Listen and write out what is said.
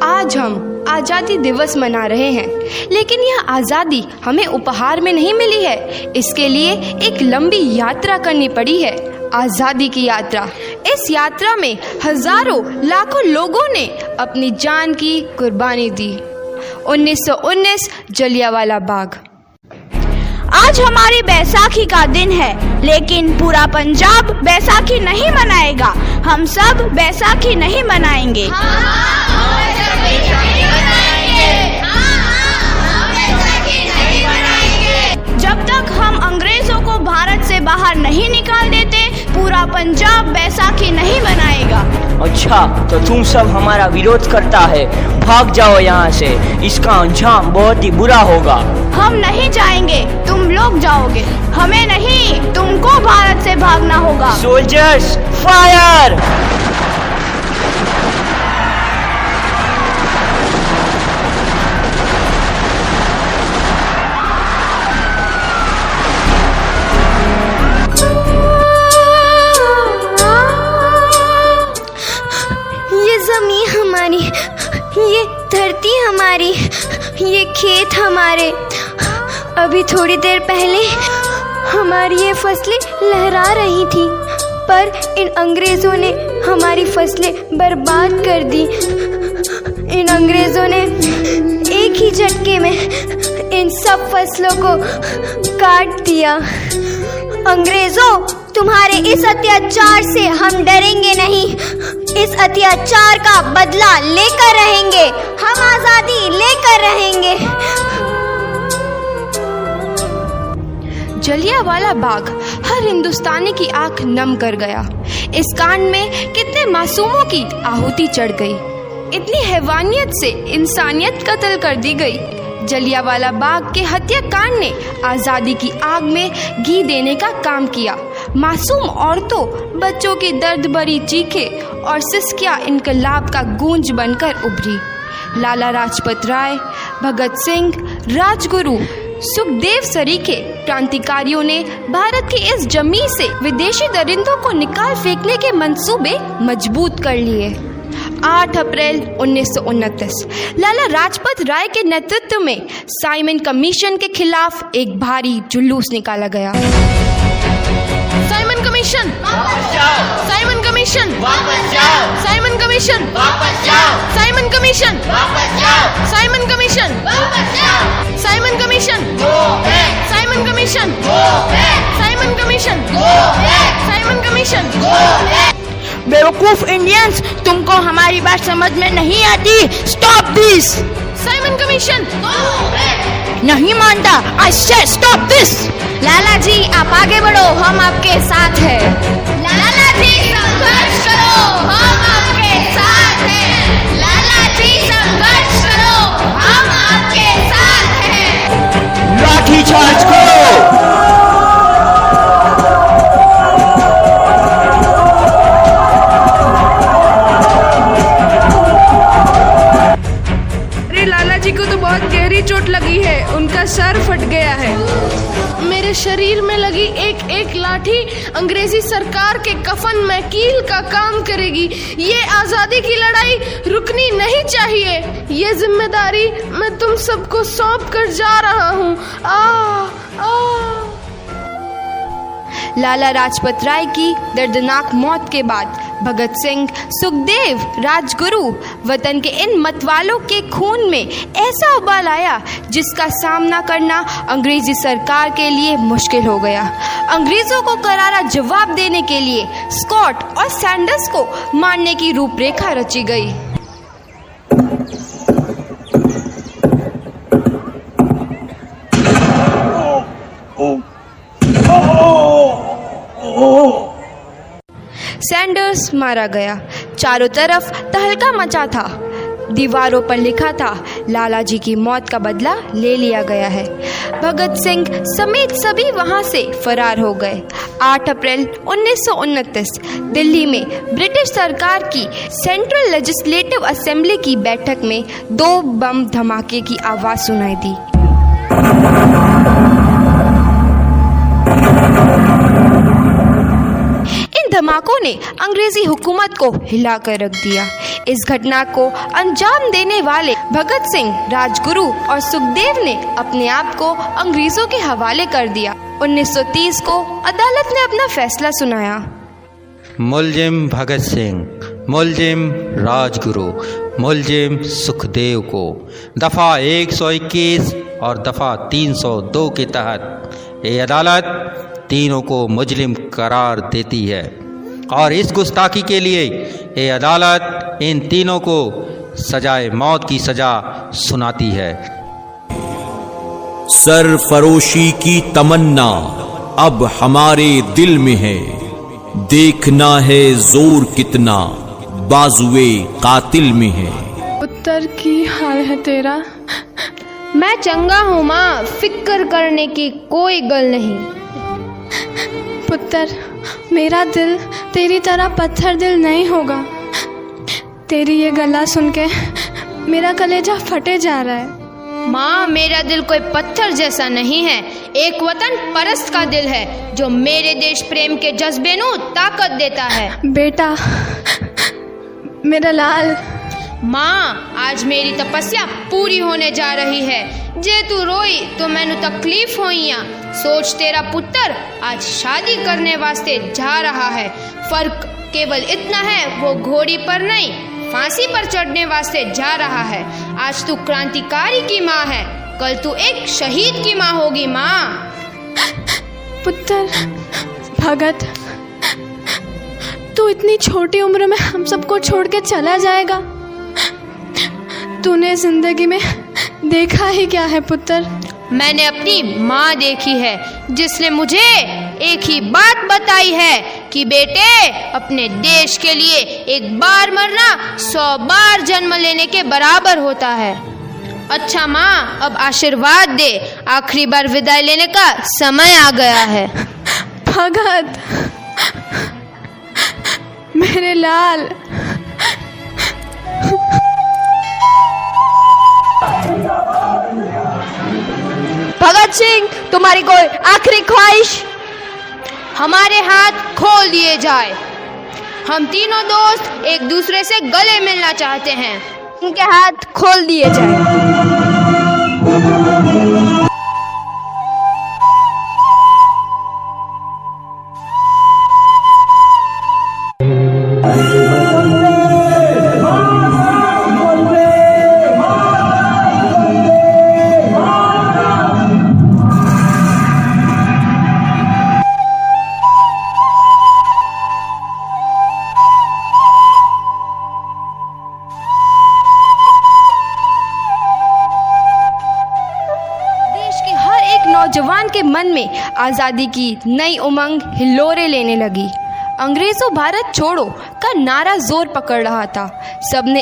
आज हम आज़ादी दिवस मना रहे हैं, लेकिन यह आज़ादी हमें उपहार में नहीं मिली है। इसके लिए एक लंबी यात्रा करनी पड़ी है, आज़ादी की यात्रा। इस यात्रा में हजारों लाखों लोगों ने अपनी जान की कुर्बानी दी। 1919 जलियांवाला बाग। आज हमारी बैसाखी का दिन है, लेकिन पूरा पंजाब बैसाखी नहीं मनाएगा। हम सब बैसाखी नहीं मनाएंगे। जब तक हम अंग्रेजों को भारत से बाहर नहीं निकाल देते, पूरा पंजाब बैसाखी नहीं मनाएगा। अच्छा, तो तुम सब हमारा विरोध करता है, भाग जाओ यहाँ से, इसका अंजाम बहुत ही बुरा होगा। हम नहीं जाएंगे, तुम लोग जाओगे। हमें नहीं, तुमको भारत से भागना होगा। Soldiers, fire! ज़मीन हमारी, ये धरती हमारी, ये खेत हमारे। अभी थोड़ी देर पहले हमारी ये फसलें लहरा रही थी, पर इन अंग्रेज़ों ने हमारी फसलें बर्बाद कर दी। इन अंग्रेज़ों ने एक ही झटके में इन सब फसलों को काट दिया। अंग्रेज़ों, तुम्हारे इस अत्याचार से हम डरेंगे नहीं। इस अत्याचार का बदला लेकर रहेंगे। हम आज़ादी लेकर रहेंगे। जलियांवाला बाग हर हिंदुस्तानी की आंख नम कर गया। इस कांड में कितने मासूमों की आहुति चढ़ गई, इतनी हैवानियत से इंसानियत कत्ल कर दी गई। जलियांवाला बाग के हत्याकांड ने आज़ादी की आग में घी देने का काम किया। मासूम औरतों, बच्चों की दर्द भरी चीखें और सिसकियां इनकलाब का गूंज बनकर उभरी। लाला लाजपत राय, भगत सिंह, राजगुरु, सुखदेव सरीखे क्रांतिकारियों ने भारत की इस जमीन से विदेशी दरिंदों को निकाल फेंकने के मंसूबे मजबूत कर लिए। 8 अप्रैल 1929 लाला लाजपत राय के नेतृत्व में साइमन कमीशन के खिलाफ एक भारी जुलूस निकाला गया। साइमन कमीशन वापस जाओ! साइमन कमीशन वापस जाओ! साइमन कमीशन वापस जाओ! साइमन कमीशन वापस जाओ! साइमन कमीशन वापस जाओ! Simon commission go back! Simon commission go back! Simon commission go back! Simon commission go back! बेवकूफ इंडियंस, तुमको हमारी बात समझ में नहीं आती। Stop this! Simon commission go back! नहीं मानता। आई से स्टॉप दिस! लाला जी, आप आगे बढ़ो, हम आपके साथ हैं। लाला जी, संघर्ष करो, हम आपके साथ हैं। लाला जी, संघर्ष करो, हम आपके साथ हैं। लाठी चार्ज करो! चोट लगी है, उनका सर फट गया है। मेरे शरीर में लगी एक एक लाठी अंग्रेजी सरकार के कफन में कील का काम करेगी। ये आज़ादी की लड़ाई रुकनी नहीं चाहिए। ये जिम्मेदारी मैं तुम सबको सौंप कर जा रहा हूँ। लाला लाजपत राय की दर्दनाक मौत के बाद भगत सिंह, सुखदेव, राजगुरु वतन के इन मतवालों के खून में ऐसा उबाल आया जिसका सामना करना अंग्रेजी सरकार के लिए मुश्किल हो गया। अंग्रेजों को करारा जवाब देने के लिए स्कॉट और सैंडर्स को मारने की रूपरेखा रची गई। सैंडर्स मारा गया। चारों तरफ तहलका मचा था। दीवारों पर लिखा था, लाला जी की मौत का बदला ले लिया गया है। भगत सिंह समेत सभी वहां से फरार हो गए। 8 अप्रैल 1929 दिल्ली में ब्रिटिश सरकार की सेंट्रल लेजिस्लेटिव असेंबली की बैठक में 2 बम धमाके की आवाज सुनाई दी। धमाकों ने अंग्रेजी हुकूमत को हिला कर रख दिया। इस घटना को अंजाम देने वाले भगत सिंह, राजगुरु और सुखदेव ने अपने आप को अंग्रेजों के हवाले कर दिया। 1930 को अदालत ने अपना फैसला सुनाया। मुलजिम भगत सिंह, मुलजिम राजगुरु, मुलजिम सुखदेव को दफ़ा 121 और दफ़ा 302 के तहत ये अदालत तीनों को मुजरिम करार देती है और इस गुस्ताखी के लिए ये अदालत इन तीनों को सजाए मौत की सजा सुनाती है। सरफरोशी की तमन्ना अब हमारे दिल में है, देखना है जोर कितना बाजुए कातिल में है। उत्तर की हाल है तेरा? मैं चंगा हूँ माँ, फिक्र करने की कोई गल नहीं। पुत्र, मेरा दिल तेरी तरह पत्थर दिल नहीं होगा। तेरी ये गला सुन के मेरा कलेजा फटे जा रहा है। माँ, मेरा दिल कोई पत्थर जैसा नहीं है, एक वतन परस्त का दिल है जो मेरे देश प्रेम के जज्बे नू ताकत देता है। बेटा, मेरा लाल। माँ, आज मेरी तपस्या पूरी होने जा रही है। जे तू रोई तो मैनू तकलीफ होइया। सोच, तेरा पुत्र आज शादी करने वास्ते जा रहा है। फर्क केवल इतना है, वो घोड़ी पर नहीं फांसी पर चढ़ने वास्ते जा रहा है। आज तू क्रांतिकारी की माँ है, कल तू एक शहीद की माँ होगी। माँ। पुत्र भगत, तू इतनी छोटी उम्र में हम सबको छोड़ के चला जाएगा? तूने जिंदगी में देखा ही क्या है पुत्र? मैंने अपनी माँ देखी है, जिसने मुझे एक ही बात बताई है कि बेटे, अपने देश के लिए एक बार मरना 100 बार जन्म लेने के बराबर होता है। अच्छा माँ, अब आशीर्वाद दे, आखिरी बार विदाई लेने का समय आ गया है। भगत, मेरे लाल। भगत सिंह, तुम्हारी कोई आखिरी ख्वाहिश? हमारे हाथ खोल दिए जाए। हम तीनों दोस्त एक दूसरे से गले मिलना चाहते हैं। उनके हाथ खोल दिए जाए। नौजवान के मन में आज़ादी की नई उमंग हिलोरे लेने लगी। अंग्रेजों भारत छोड़ो का नारा जोर पकड़ रहा था। सबने